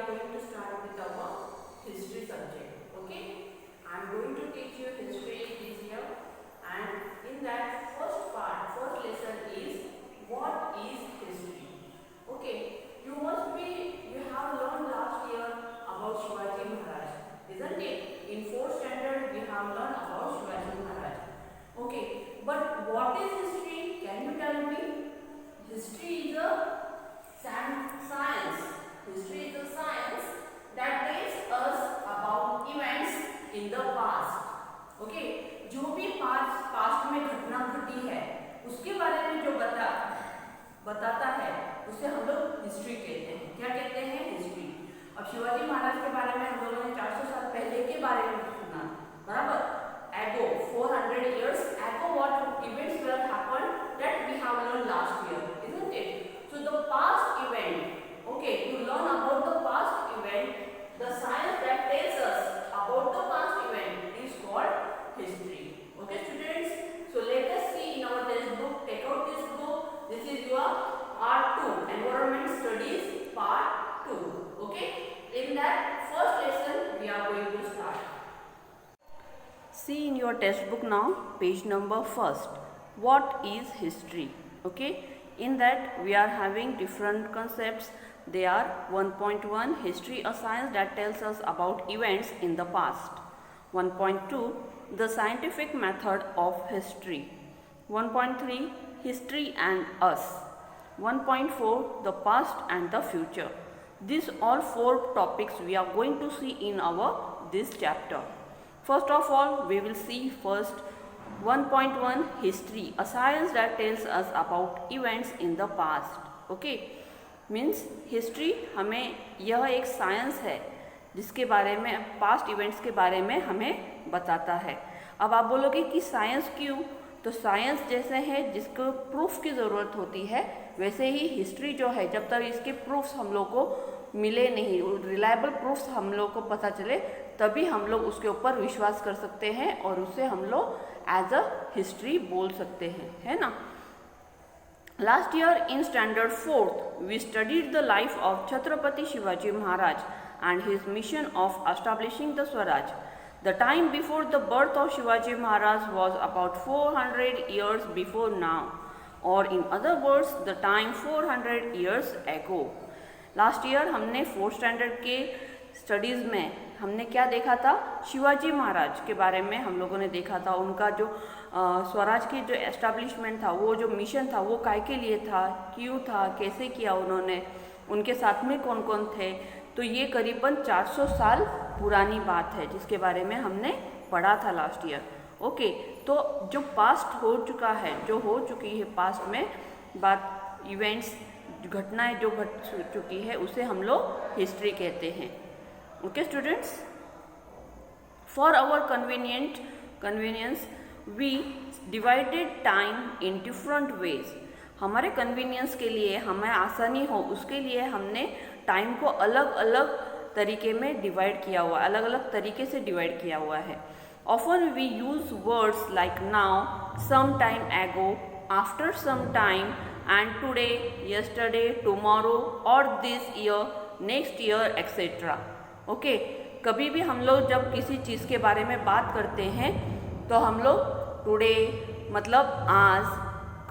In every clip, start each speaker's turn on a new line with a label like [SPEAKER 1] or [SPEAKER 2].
[SPEAKER 1] going to start with our history subject. Okay, I am going to teach you history this year, and in that first lesson is what is history. Okay, you have learned last year about Shivaji Maharaj, isn't it? In 4th standard we have learned about Shivaji Maharaj. Okay, but what is history? Can you tell me? History is a science. History is a science that tells us about events in the past. Okay, जो भी past में घटना घटी है उसके बारे में जो बताता है उसे हम लोग हिस्ट्री कहते हैं. क्या कहते हैं? हिस्ट्री. अब शिवाजी महाराज के बारे में हम लोगों ने 400 साल पहले के बारे में सुना, बराबर. Ago, 400 years ago, what events were happened that we have learned last year, isn't it? So the past event, okay, to learn about the past event, the science that tells us about the past event is called history. Okay, students. So let us see in our textbook. Take out this book. This is your Part 2, Environment Studies Part 2. Okay. In that first lesson, we are going to start. See in your textbook now, page number 1st. What is history? Okay. In that we are having different concepts. They are 1.1 History, a science that tells us about events in the past. 1.2 The scientific method of history. 1.3 History and us. 1.4 The past and the future. These all 4 topics we are going to see in this chapter. First of all, we will see first 1.1 History, a science that tells us about events in the past. Okay, means history हमें यह एक science है जिसके बारे में past events के बारे में हमें बताता है. अब आप बोलोगे कि साइंस क्यों? तो साइंस जैसे है जिसको प्रूफ की ज़रूरत होती है, वैसे ही हिस्ट्री जो है जब तक इसके प्रूफ्स हम लोग को मिले नहीं, रिलायबल प्रूफ्स हम लोग को पता चले, तभी हम लोग उसके ऊपर विश्वास कर सकते हैं और उसे हम लोग एज अ हिस्ट्री बोल सकते हैं, है ना. Last year in standard 4th we studied the life of Chhatrapati Shivaji Maharaj and his mission of establishing the Swaraj. The time before the birth of Shivaji Maharaj was about 400 years before now, or in other words, the time 400 years ago. Last year हमने 4th standard के studies में हमने क्या देखा था? शिवाजी महाराज के बारे में हम लोगों ने देखा था. उनका जो स्वराज की जो एस्टेब्लिशमेंट था, वो जो मिशन था, वो काय के लिए था, क्यों था, कैसे किया उन्होंने, उनके साथ में कौन कौन थे. तो ये करीबन 400 साल पुरानी बात है जिसके बारे में हमने पढ़ा था लास्ट ईयर. ओके, तो जो पास्ट हो चुका है, जो हो चुकी है पास्ट में बात, इवेंट्स, घटनाएं जो घट चुकी है, उसे हम लोग हिस्ट्री कहते हैं. Okay students, for our convenience we divided time in different ways. हमारे कन्वीनियंस के लिए, हमें आसानी हो उसके लिए हमने टाइम को अलग अलग तरीके में डिवाइड किया हुआ, अलग अलग तरीके से डिवाइड किया हुआ है. Often we use words like now, some time ago, after some time, and today, yesterday, tomorrow, और this year, next year, etcetera. Okay, कभी भी हम लोग जब किसी चीज़ के बारे में बात करते हैं तो हम लोग टुडे मतलब आज,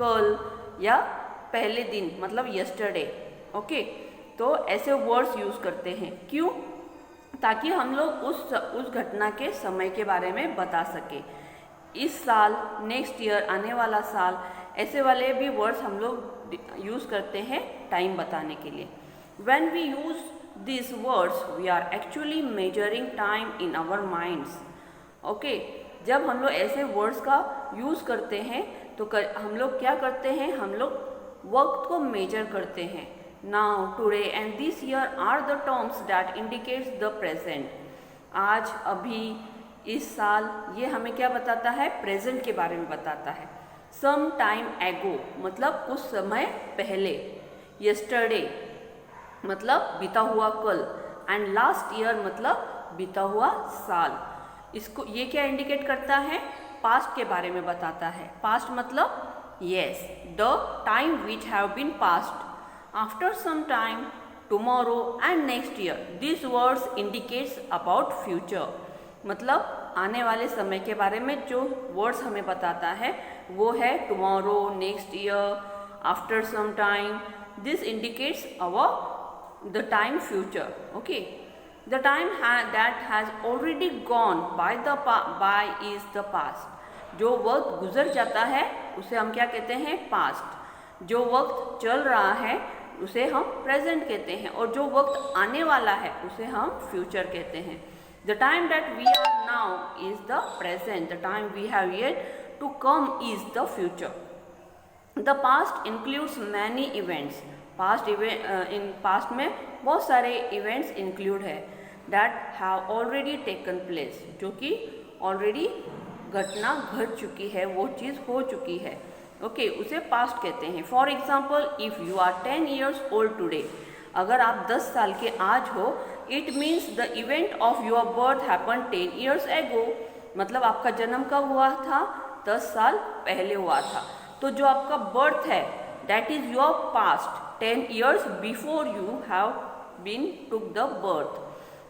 [SPEAKER 1] कल, या पहले दिन मतलब यस्टरडे. ओके, तो ऐसे वर्ड्स यूज़ करते हैं. क्यों? ताकि हम लोग उस घटना के समय के बारे में बता सके. इस साल, नेक्स्ट ईयर, आने वाला साल, ऐसे वाले भी वर्ड्स हम लोग यूज़ करते हैं टाइम बताने के लिए. When we use these words we are actually measuring time in our minds. Okay, जब हम लोग ऐसे वर्ड्स का यूज़ करते हैं तो हम लोग क्या करते हैं? हम लोग वक्त को मेजर करते हैं. Now, today and this year are the terms that indicates the present. आज, अभी, इस साल, ये हमें क्या बताता है? प्रेजेंट के बारे में बताता है. सम टाइम एगो मतलब कुछ समय पहले. यस्टरडे मतलब बीता हुआ कल, एंड लास्ट ईयर मतलब बीता हुआ साल. इसको ये क्या इंडिकेट करता है? पास्ट के बारे में बताता है. पास्ट मतलब yes, the time which have been passed. After some time, tomorrow and next year. These words indicates about future. मतलब आने वाले समय के बारे में जो वर्ड्स हमें बताता है वो है tomorrow, next year, after some time. This indicates the time future. Okay. The time that has already gone by is the past. जो वक्त गुजर जाता है उसे हम क्या कहते हैं? पास्ट. जो वक्त चल रहा है उसे हम प्रेजेंट कहते हैं और जो वक्त आने वाला है उसे हम फ्यूचर कहते हैं. The time that we are now is the present. The time we have yet to come is the future. The past includes many events. In past में बहुत सारे events include है that have already taken place. जो कि already घटना घट चुकी है, वो चीज़ हो चुकी है. ओके, उसे पास्ट कहते हैं. For example, if you are 10 years old today, अगर आप 10 साल के आज हो, it means the event of your birth happen 10 years ago. मतलब आपका जन्म कब हुआ था? 10 साल पहले हुआ था. तो जो आपका बर्थ है that is your past 10 years before you have been took the birth.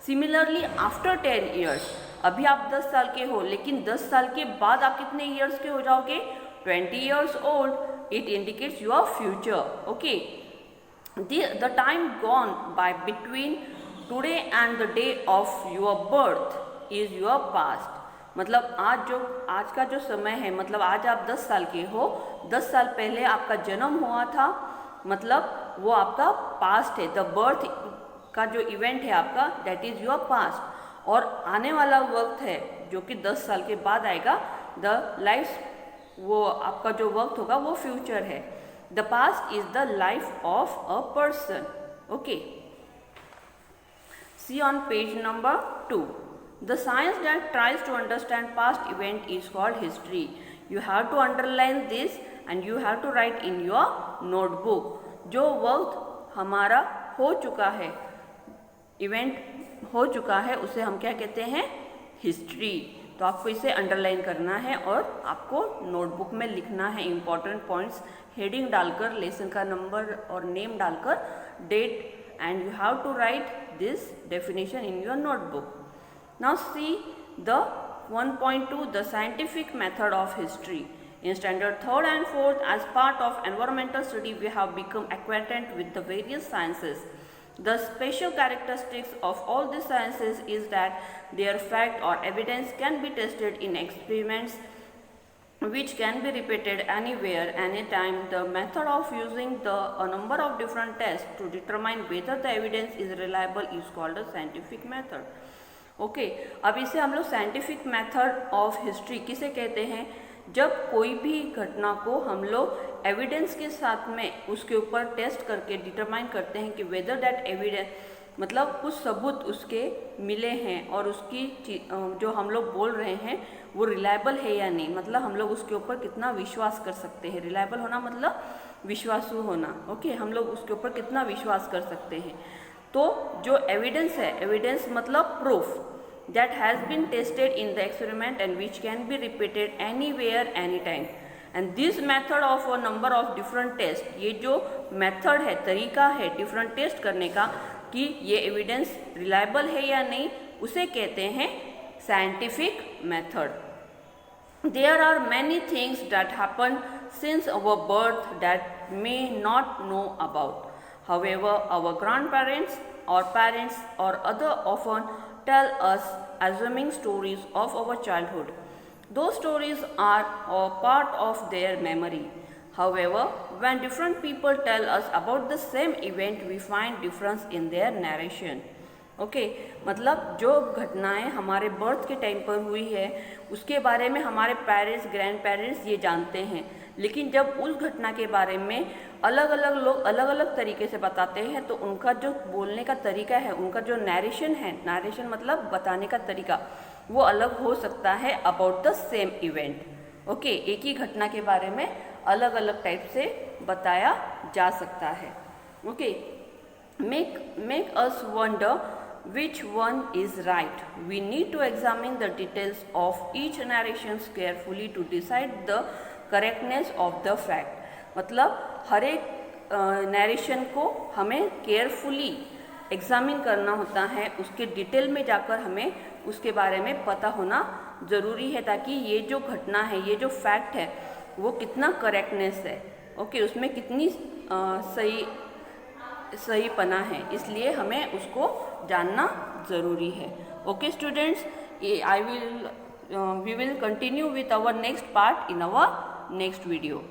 [SPEAKER 1] Similarly after 10 years, अभी आप 10 साल के हो लेकिन 10 साल के बाद आप कितने ईयर्स के हो जाओगे? 20 years old. It indicates your future. Okay. The time gone by between today and the day of your birth is your past. मतलब आज का जो समय है, मतलब आज आप 10 साल के हो, 10 साल पहले आपका जन्म हुआ था, मतलब वो आपका पास्ट है. द बर्थ का जो इवेंट है आपका दैट इज योर पास्ट. और आने वाला वक्त है जो कि 10 साल के बाद आएगा, द लाइफ, वो आपका जो वक्त होगा वो फ्यूचर है. The past is the life of a person. Okay, see on page number 2. The science that tries to understand past event is called history. You have to underline this and you have to write in your notebook. जो वक्त हमारा हो चुका है, event हो चुका है, उसे हम क्या कहते हैं? हिस्ट्री. तो आपको इसे अंडरलाइन करना है और आपको नोटबुक में लिखना है इंपॉर्टेंट पॉइंट्स, हेडिंग डालकर, लेसन का नंबर और नेम डालकर, date, and you have to write this definition in your notebook. Now see the 1.2 the scientific method of history. In standard 3rd and 4th, as part of environmental study, we have become acquainted with the various sciences. The special characteristics of all these sciences is that their fact or evidence can be tested in experiments which can be repeated anywhere, anytime. The method of using a number of different tests to determine whether the evidence is reliable is called a scientific method. Okay, अब इसे हम लोग scientific method of history किसे कहते हैं? जब कोई भी घटना को हम लोग एविडेंस के साथ में उसके ऊपर टेस्ट करके डिटरमाइन करते हैं कि वेदर दैट एविडेंस, मतलब कुछ सबूत उसके मिले हैं और उसकी जो हम लोग बोल रहे हैं वो रिलायबल है या नहीं, मतलब हम लोग उसके ऊपर कितना विश्वास कर सकते हैं. रिलायबल होना मतलब विश्वासु होना. ओके, हम लोग उसके ऊपर कितना विश्वास कर सकते हैं. तो जो एविडेंस है, एविडेंस मतलब proof that has been tested in the experiment and which can be repeated anywhere anytime. And this method of a number of different tests, ये जो मेथड है, तरीका है डिफरेंट टेस्ट करने का कि ये एविडेंस रिलायबल है या नहीं, उसे कहते हैं scientific method. There are many things that happen since our birth that may not know about. However, our grandparents or parents or other often tell us assuming stories of our childhood. Those stories are a part of their memory. However, when different people tell us about the same event, we find difference in their narration. Okay, मतलब जो घटनाएं हमारे birth के time पर हुई है उसके बारे में हमारे पेरेंट्स, ग्रैंड पेरेंट्स ये जानते हैं, लेकिन जब उस घटना के बारे में अलग अलग लोग अलग अलग तरीके से बताते हैं तो उनका जो बोलने का तरीका है, उनका जो नैरेशन है, नैरेशन मतलब बताने का तरीका, वो अलग हो सकता है about the same event. Okay, एक ही घटना के बारे में अलग अलग टाइप से बताया जा सकता है. Okay, make us wonder which one is right. We need to examine the details of each narration carefully to decide the correctness of the fact. मतलब हर एक नरेशन को हमें केयरफुली एग्जामिन करना होता है, उसके डिटेल में जाकर हमें उसके बारे में पता होना ज़रूरी है, ताकि ये जो घटना है, ये जो फैक्ट है, वो कितना करेक्टनेस है, ओके, उसमें कितनी सही पना है, इसलिए हमें उसको जानना ज़रूरी है। Okay students, we will continue with our next part in our next video.